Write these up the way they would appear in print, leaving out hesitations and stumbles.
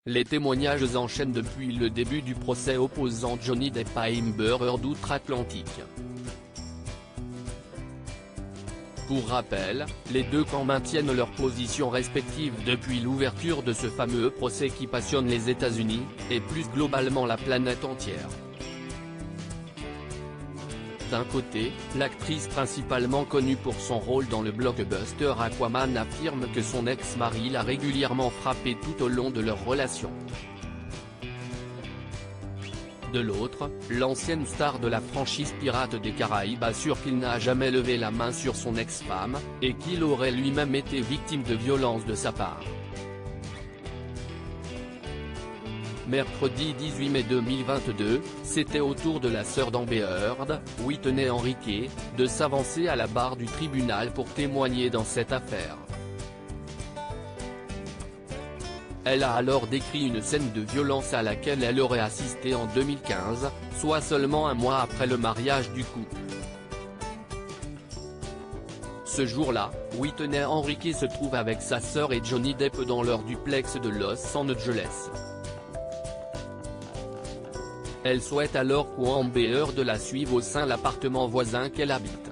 Les témoignages enchaînent depuis le début du procès opposant Johnny Depp à Amber Heard d'outre-Atlantique. Pour rappel, les deux camps maintiennent leurs positions respectives depuis l'ouverture de ce fameux procès qui passionne les États-Unis, et plus globalement la planète entière. D'un côté, l'actrice principalement connue pour son rôle dans le blockbuster Aquaman affirme que son ex-mari l'a régulièrement frappée tout au long de leur relation. De l'autre, l'ancienne star de la franchise Pirates des Caraïbes assure qu'il n'a jamais levé la main sur son ex-femme, et qu'il aurait lui-même été victime de violences de sa part. Mercredi 18 mai 2022, c'était au tour de la sœur d'Amber Heard, Whitney Henrique, de s'avancer à la barre du tribunal pour témoigner dans cette affaire. Elle a alors décrit une scène de violence à laquelle elle aurait assisté en 2015, soit seulement un mois après le mariage du couple. Ce jour-là, Whitney Henrique se trouve avec sa sœur et Johnny Depp dans leur duplex de Los Angeles. Elle souhaite alors qu'Amber Heard la suive au sein de l'appartement voisin qu'elle habite.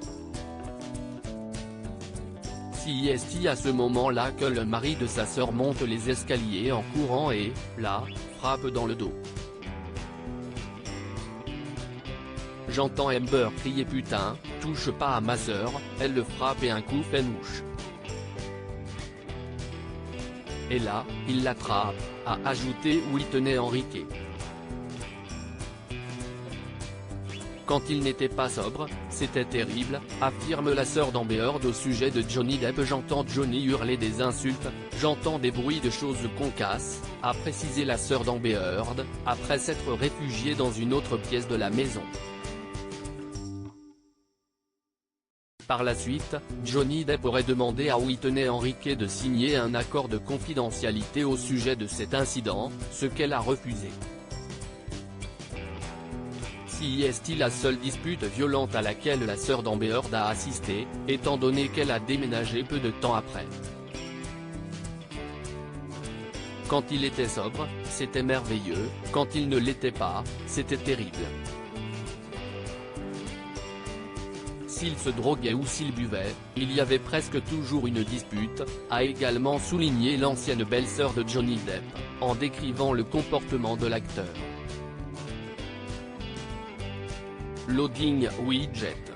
C'est à ce moment-là que le mari de sa sœur monte les escaliers en courant et, là, frappe dans le dos. J'entends Amber crier putain, touche pas à ma sœur, elle le frappe et un coup fait mouche. Et là, il l'attrape, a ajouté Whitney Henrique. Quand il n'était pas sobre, c'était terrible, affirme la sœur d'Amber Heard au sujet de Johnny Depp. J'entends Johnny hurler des insultes, j'entends des bruits de choses concasses, a précisé la sœur d'Amber Heard, après s'être réfugiée dans une autre pièce de la maison. Par la suite, Johnny Depp aurait demandé à Whitney Henrique de signer un accord de confidentialité au sujet de cet incident, ce qu'elle a refusé. C'est la seule dispute violente à laquelle la sœur d'Amber Heard a assisté, étant donné qu'elle a déménagé peu de temps après. Quand il était sobre, c'était merveilleux, quand il ne l'était pas, c'était terrible. S'il se droguait ou s'il buvait, il y avait presque toujours une dispute, a également souligné l'ancienne belle-sœur de Johnny Depp, en décrivant le comportement de l'acteur. Loading Widget.